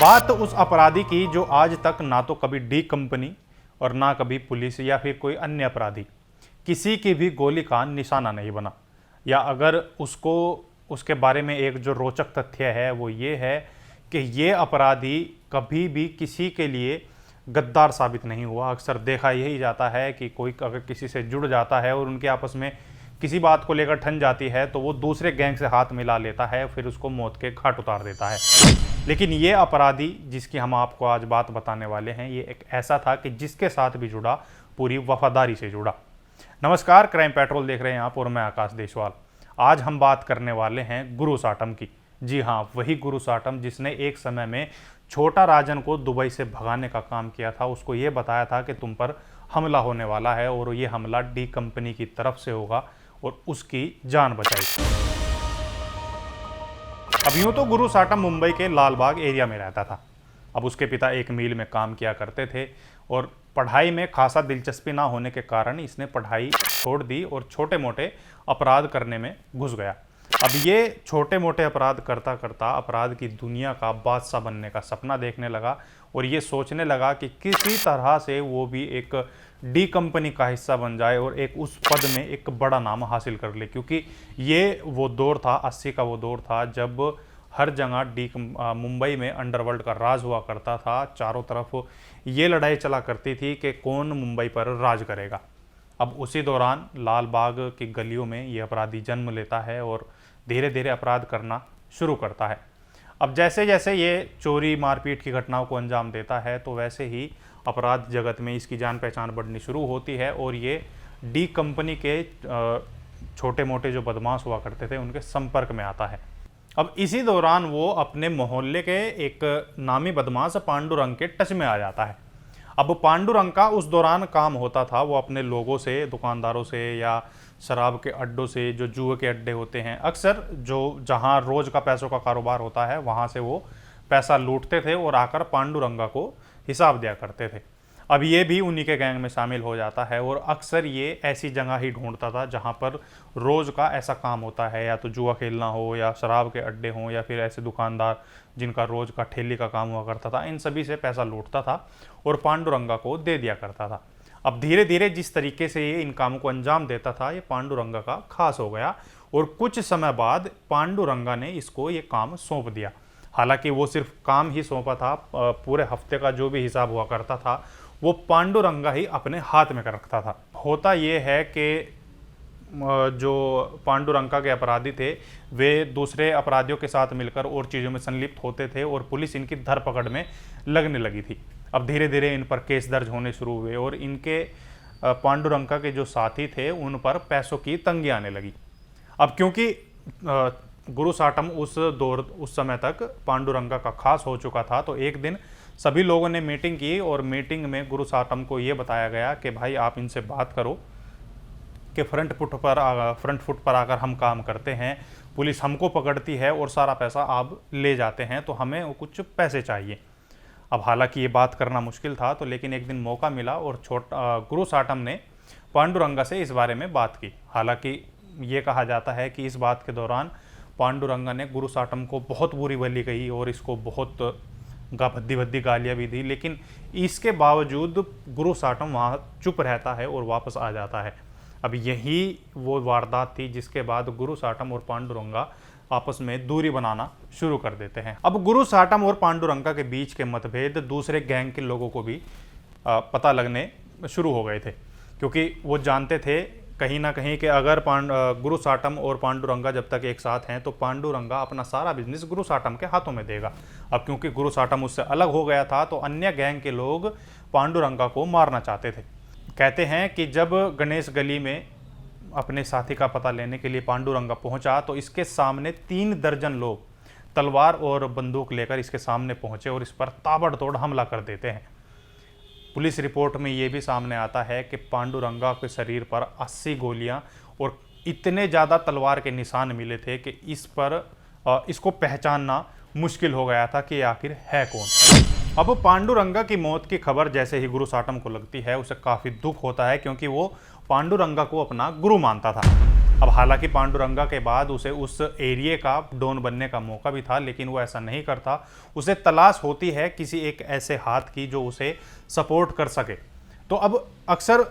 बात उस अपराधी की जो आज तक ना तो कभी डी कंपनी और ना कभी पुलिस या फिर कोई अन्य अपराधी किसी की भी गोली का निशाना नहीं बना। या अगर उसको उसके बारे में एक जो रोचक तथ्य है वो ये है कि ये अपराधी कभी भी किसी के लिए गद्दार साबित नहीं हुआ। अक्सर देखा यही जाता है कि कोई अगर किसी से जुड़ जाता है और उनके आपस में किसी बात को लेकर ठन जाती है तो वो दूसरे गैंग से हाथ मिला लेता है, फिर उसको मौत के घाट उतार देता है। लेकिन ये अपराधी जिसकी हम आपको आज बात बताने वाले हैं, ये एक ऐसा था कि जिसके साथ भी जुड़ा पूरी वफादारी से जुड़ा। नमस्कार, क्राइम पेट्रोल देख रहे हैं आप और मैं आकाश देशवाल। आज हम बात करने वाले हैं गुरु साटम की। जी हाँ, वही गुरु साटम जिसने एक समय में छोटा राजन को दुबई से भगाने का काम किया था। उसको ये बताया था कि तुम पर हमला होने वाला है और ये हमला डी कंपनी की तरफ से होगा और उसकी जान बचाई। अब यूं तो गुरु साटम मुंबई के लालबाग एरिया में रहता था। अब उसके पिता एक मिल में काम किया करते थे और पढ़ाई में खासा दिलचस्पी ना होने के कारण इसने पढ़ाई छोड़ दी और छोटे मोटे अपराध करने में घुस गया। अब ये छोटे मोटे अपराध करता करता अपराध की दुनिया का बादशाह बनने का सपना देखने लगा और ये सोचने लगा कि किसी तरह से वो भी एक डी कंपनी का हिस्सा बन जाए और एक उस पद में एक बड़ा नाम हासिल कर ले। क्योंकि ये वो दौर था, 80 का वो दौर था जब हर जगह मुंबई में अंडरवर्ल्ड का राज हुआ करता था। चारों तरफ ये लड़ाई चला करती थी कि कौन मुंबई पर राज करेगा। अब उसी दौरान लाल बाग की गलियों में ये अपराधी जन्म लेता है और धीरे धीरे अपराध करना शुरू करता है। अब जैसे जैसे ये चोरी मारपीट की घटनाओं को अंजाम देता है तो वैसे ही अपराध जगत में इसकी जान पहचान बढ़नी शुरू होती है और ये डी कंपनी के छोटे मोटे जो बदमाश हुआ करते थे उनके संपर्क में आता है। अब इसी दौरान वो अपने मोहल्ले के एक नामी बदमाश पांडुरंग के टच में आ जाता है। अब पांडुरंग का उस दौरान काम होता था, वो अपने लोगों से, दुकानदारों से या शराब के अड्डों से, जो जुए के अड्डे होते हैं, अक्सर जो जहां रोज का पैसों का कारोबार होता है वहां से वो पैसा लूटते थे और आकर पांडुरंगा को हिसाब दिया करते थे। अब ये भी उन्हीं के गैंग में शामिल हो जाता है और अक्सर ये ऐसी जगह ही ढूंढता था जहाँ पर रोज़ का ऐसा काम होता है, या तो जुआ खेलना हो या शराब के अड्डे हों या फिर ऐसे दुकानदार जिनका रोज़ का ठेली का काम हुआ करता था। इन सभी से पैसा लूटता था और पांडुरंगा को दे दिया करता था। अब धीरे धीरे जिस तरीके से ये इन कामों को अंजाम देता था ये पांडुरंगा का खास हो गया और कुछ समय बाद पांडुरंगा ने इसको ये काम सौंप दिया। हालांकि वो सिर्फ काम ही सौंपा था, पूरे हफ्ते का जो भी हिसाब हुआ करता था वो पांडुरंगा ही अपने हाथ में कर रखता था। होता ये है कि जो पांडुरंगा के अपराधी थे वे दूसरे अपराधियों के साथ मिलकर और चीज़ों में संलिप्त होते थे और पुलिस इनकी धरपकड़ में लगने लगी थी। अब धीरे धीरे इन पर केस दर्ज होने शुरू हुए और इनके पांडुरंगा के जो साथी थे उन पर पैसों की तंगी आने लगी। अब क्योंकि गुरु साटम उस समय तक पांडुरंगा का खास हो चुका था तो एक दिन सभी लोगों ने मीटिंग की और मीटिंग में गुरु साटम को ये बताया गया कि भाई आप इनसे बात करो कि फ्रंट फुट पर आकर हम काम करते हैं, पुलिस हमको पकड़ती है और सारा पैसा आप ले जाते हैं, तो हमें कुछ पैसे चाहिए। अब हालांकि ये बात करना मुश्किल था तो लेकिन एक दिन मौका मिला और गुरु साटम ने पांडुरंगा से इस बारे में बात की। हालांकि ये कहा जाता है कि इस बात के दौरान पांडुरंगा ने गुरु साटम को बहुत बुरी भली कही और इसको बहुत भद्दी भद्दी गालियाँ भी दी, लेकिन इसके बावजूद गुरु साटम वहाँ चुप रहता है और वापस आ जाता है। अब यही वो वारदात थी जिसके बाद गुरु साटम और पांडुरंगा आपस में दूरी बनाना शुरू कर देते हैं। अब गुरु साटम और पांडुरंगा के बीच के मतभेद दूसरे गैंग के लोगों को भी पता लगने शुरू हो गए थे, क्योंकि वो जानते थे कहीं ना कहीं कि अगर गुरु साटम और पांडुरंगा जब तक एक साथ हैं तो पांडुरंगा अपना सारा बिजनेस गुरु साटम के हाथों में देगा। अब क्योंकि गुरु साटम उससे अलग हो गया था तो अन्य गैंग के लोग पांडुरंगा को मारना चाहते थे। कहते हैं कि जब गणेश गली में अपने साथी का पता लेने के लिए पांडुरंगा पहुंचा तो इसके सामने 3 दर्जन लोग तलवार और बंदूक लेकर इसके सामने पहुंचे और इस पर ताबड़तोड़ हमला कर देते हैं। पुलिस रिपोर्ट में ये भी सामने आता है कि पांडुरंगा के शरीर पर 80 गोलियां और इतने ज़्यादा तलवार के निशान मिले थे कि इसको पहचानना मुश्किल हो गया था कि आखिर है कौन। अब पांडुरंगा की मौत की खबर जैसे ही गुरु साटम को लगती है उसे काफ़ी दुख होता है, क्योंकि वो पांडुरंगा को अपना गुरु मानता था। अब हालांकि पांडुरंगा के बाद उसे उस एरिया का डॉन बनने का मौका भी था, लेकिन वो ऐसा नहीं करता। उसे तलाश होती है किसी एक ऐसे हाथ की जो उसे सपोर्ट कर सके। तो अब अक्सर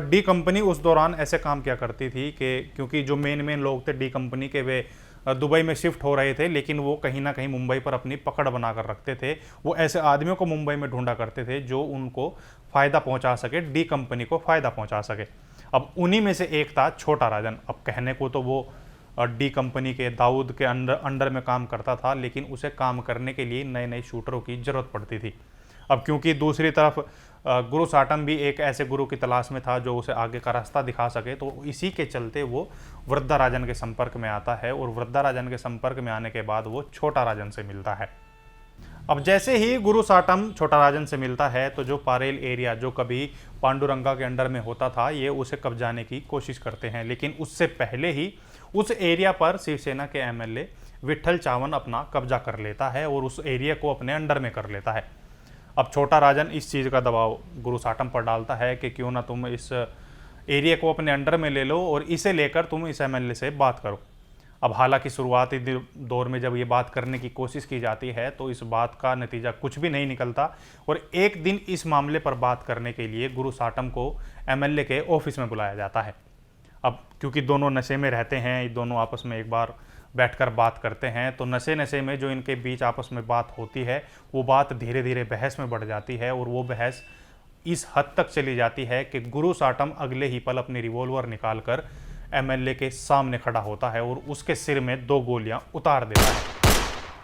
डी कंपनी उस दौरान ऐसे काम क्या करती थी कि क्योंकि जो मेन लोग थे डी कंपनी के, वे दुबई में शिफ्ट हो रहे थे, लेकिन वो कहीं ना कहीं मुंबई पर अपनी पकड़ बनाकर रखते थे। वो ऐसे आदमियों को मुंबई में ढूंढा करते थे जो उनको फ़ायदा पहुंचा सके, डी कंपनी को फ़ायदा पहुंचा सके। अब उन्हीं में से एक था छोटा राजन। अब कहने को तो वो डी कंपनी के दाऊद के अंडर में काम करता था, लेकिन उसे काम करने के लिए नए नए शूटरों की ज़रूरत पड़ती थी। अब क्योंकि दूसरी तरफ गुरु साटम भी एक ऐसे गुरु की तलाश में था जो उसे आगे का रास्ता दिखा सके, तो इसी के चलते वो वृद्धा राजन के संपर्क में आता है, और वृद्धा राजन के संपर्क में आने के बाद वो छोटा राजन से मिलता है। अब जैसे ही गुरु साटम छोटा राजन से मिलता है, तो जो पारेल एरिया जो कभी पांडुरंगा के अंडर में होता था, ये उसे कब्जाने की कोशिश करते हैं। लेकिन उससे पहले ही उस एरिया पर शिवसेना के एमएलए विट्ठल चावन अपना कब्जा कर लेता है और उस एरिया को अपने अंडर में कर लेता है। अब छोटा राजन इस चीज़ का दबाव गुरु साटम पर डालता है कि क्यों ना तुम इस एरिया को अपने अंडर में ले लो और इसे लेकर तुम इस एमएलए से बात करो। अब हालांकि शुरुआती दौर में जब ये बात करने की कोशिश की जाती है तो इस बात का नतीजा कुछ भी नहीं निकलता, और एक दिन इस मामले पर बात करने के लिए गुरु साटम को एमएलए के ऑफिस में बुलाया जाता है। अब क्योंकि दोनों नशे में रहते हैं, दोनों आपस में एक बार बैठकर बात करते हैं, तो नशे में जो इनके बीच आपस में बात होती है वो बात धीरे धीरे बहस में बढ़ जाती है, और वो बहस इस हद तक चली जाती है कि गुरु साटम अगले ही पल अपनी रिवॉल्वर निकालकर एमएलए के सामने खड़ा होता है और उसके सिर में 2 गोलियां उतार देता है।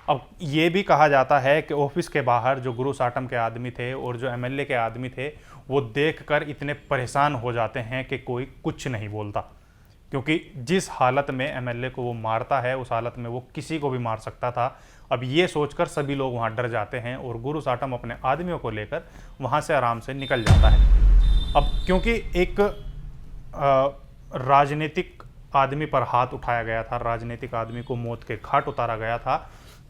अब ये भी कहा जाता है कि ऑफिस के बाहर जो गुरु साटम के आदमी थे और जो एमएलए के आदमी थे, वो देखकर इतने परेशान हो जाते हैं कि कोई कुछ नहीं बोलता, क्योंकि जिस हालत में एमएलए को वो मारता है उस हालत में वो किसी को भी मार सकता था। अब ये सोचकर सभी लोग वहाँ डर जाते हैं और गुरु साटम अपने आदमियों को लेकर वहाँ से आराम से निकल जाता है। अब क्योंकि एक राजनीतिक आदमी पर हाथ उठाया गया था, राजनीतिक आदमी को मौत के घाट उतारा गया था,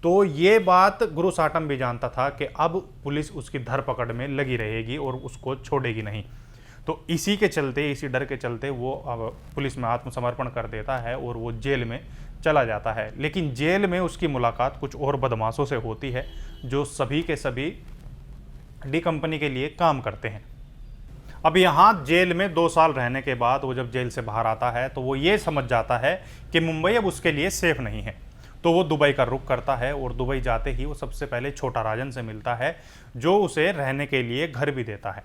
तो ये बात गुरु साटम भी जानता था कि अब पुलिस उसकी धरपकड़ में लगी रहेगी और उसको छोड़ेगी नहीं। तो इसी के चलते, इसी डर के चलते वो अब पुलिस में आत्मसमर्पण कर देता है और वो जेल में चला जाता है। लेकिन जेल में उसकी मुलाकात कुछ और बदमाशों से होती है जो सभी के सभी डी कंपनी के लिए काम करते हैं। अब यहाँ जेल में 2 साल रहने के बाद वो जब जेल से बाहर आता है तो वो ये समझ जाता है कि मुंबई अब उसके लिए सेफ नहीं है, तो वो दुबई का रुख करता है, और दुबई जाते ही वो सबसे पहले छोटा राजन से मिलता है जो उसे रहने के लिए घर भी देता है।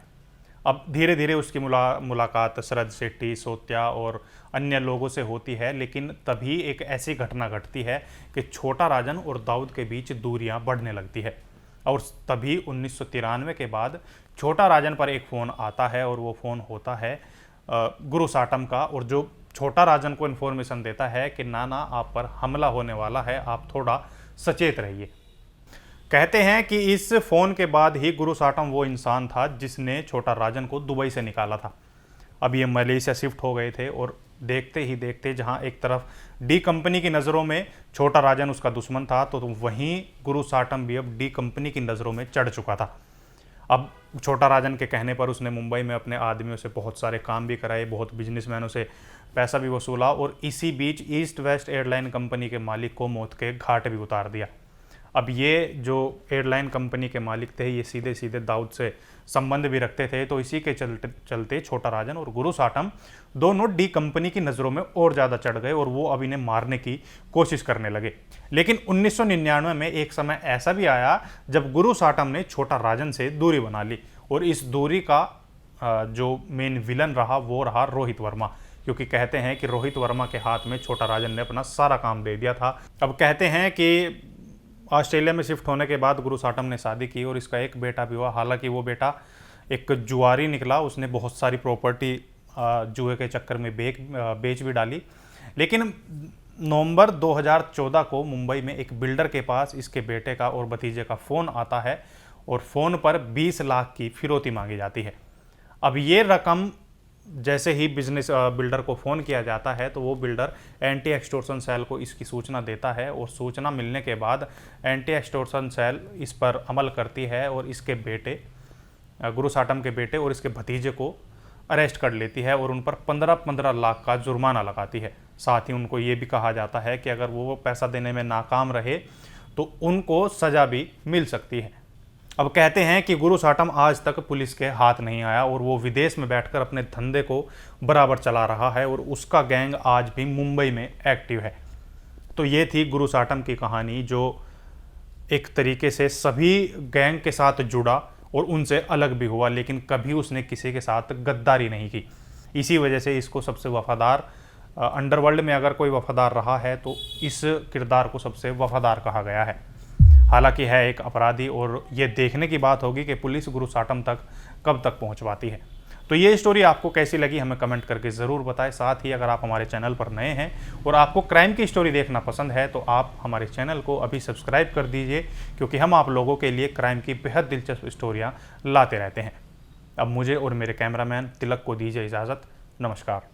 अब धीरे धीरे उसकी मुलाकात शरद शेट्टी, सोत्या और अन्य लोगों से होती है, लेकिन तभी एक ऐसी घटना घटती है कि छोटा राजन और दाऊद के बीच दूरियां बढ़ने लगती है। और तभी 1993 के बाद छोटा राजन पर एक फ़ोन आता है, और वो फ़ोन होता है गुरु साटम का, और जो छोटा राजन को इन्फॉर्मेशन देता है कि नाना आप पर हमला होने वाला है, आप थोड़ा सचेत रहिए। कहते हैं कि इस फ़ोन के बाद ही गुरु साटम वो इंसान था जिसने छोटा राजन को दुबई से निकाला था। अब ये मलेशिया शिफ्ट हो गए थे, और देखते ही देखते जहां एक तरफ डी कंपनी की नज़रों में छोटा राजन उसका दुश्मन था, तो वहीं गुरु साटम भी अब डी कंपनी की नज़रों में चढ़ चुका था। अब छोटा राजन के कहने पर उसने मुंबई में अपने आदमियों से बहुत सारे काम भी कराए, बहुत बिजनेसमैनों से पैसा भी वसूला, और इसी बीच ईस्ट वेस्ट एयरलाइन कंपनी के मालिक को मौत के घाट भी उतार दिया। अब ये जो एयरलाइन कंपनी के मालिक थे ये सीधे सीधे दाऊद से संबंध भी रखते थे, तो इसी के चलते छोटा राजन और गुरु साटम दोनों डी कंपनी की नज़रों में और ज़्यादा चढ़ गए, और वो अब इन्हें मारने की कोशिश करने लगे। लेकिन 1999 में एक समय ऐसा भी आया जब गुरु साटम ने छोटा राजन से दूरी बना ली, और इस दूरी का जो मेन विलन रहा वो रहा रोहित वर्मा, क्योंकि कहते हैं कि रोहित वर्मा के हाथ में छोटा राजन ने अपना सारा काम दे दिया था। अब कहते हैं कि ऑस्ट्रेलिया में शिफ्ट होने के बाद गुरु साटम ने शादी की और इसका एक बेटा भी हुआ। हालांकि वो बेटा एक जुआरी निकला, उसने बहुत सारी प्रॉपर्टी जुए के चक्कर में बेच भी डाली। लेकिन नवंबर 2014 को मुंबई में एक बिल्डर के पास इसके बेटे का और भतीजे का फ़ोन आता है, और फ़ोन पर 20 लाख की फिरौती मांगी जाती है। अब ये रकम जैसे ही बिजनेस बिल्डर को फ़ोन किया जाता है तो वो बिल्डर एंटी एक्सटॉर्शन सेल को इसकी सूचना देता है, और सूचना मिलने के बाद एंटी एक्सटॉर्शन सेल इस पर अमल करती है और इसके बेटे गुरु साटम के बेटे और इसके भतीजे को अरेस्ट कर लेती है और उन पर 15-15 लाख का जुर्माना लगाती है। साथ ही उनको ये भी कहा जाता है कि अगर वो पैसा देने में नाकाम रहे तो उनको सज़ा भी मिल सकती है। अब कहते हैं कि गुरु साटम आज तक पुलिस के हाथ नहीं आया और वो विदेश में बैठकर अपने धंधे को बराबर चला रहा है और उसका गैंग आज भी मुंबई में एक्टिव है। तो ये थी गुरु साटम की कहानी, जो एक तरीके से सभी गैंग के साथ जुड़ा और उनसे अलग भी हुआ, लेकिन कभी उसने किसी के साथ गद्दारी नहीं की। इसी वजह से इसको सबसे वफादार, अंडरवर्ल्ड में अगर कोई वफादार रहा है तो इस किरदार को सबसे वफादार कहा गया है। हालांकि है एक अपराधी और ये देखने की बात होगी कि पुलिस गुरु साटम तक कब तक पहुंच पाती है। तो ये स्टोरी आपको कैसी लगी हमें कमेंट करके ज़रूर बताएं। साथ ही अगर आप हमारे चैनल पर नए हैं और आपको क्राइम की स्टोरी देखना पसंद है तो आप हमारे चैनल को अभी सब्सक्राइब कर दीजिए, क्योंकि हम आप लोगों के लिए क्राइम की बेहद दिलचस्प स्टोरियाँ लाते रहते हैं। अब मुझे और मेरे कैमरामैन तिलक को दीजिए इजाज़त। नमस्कार।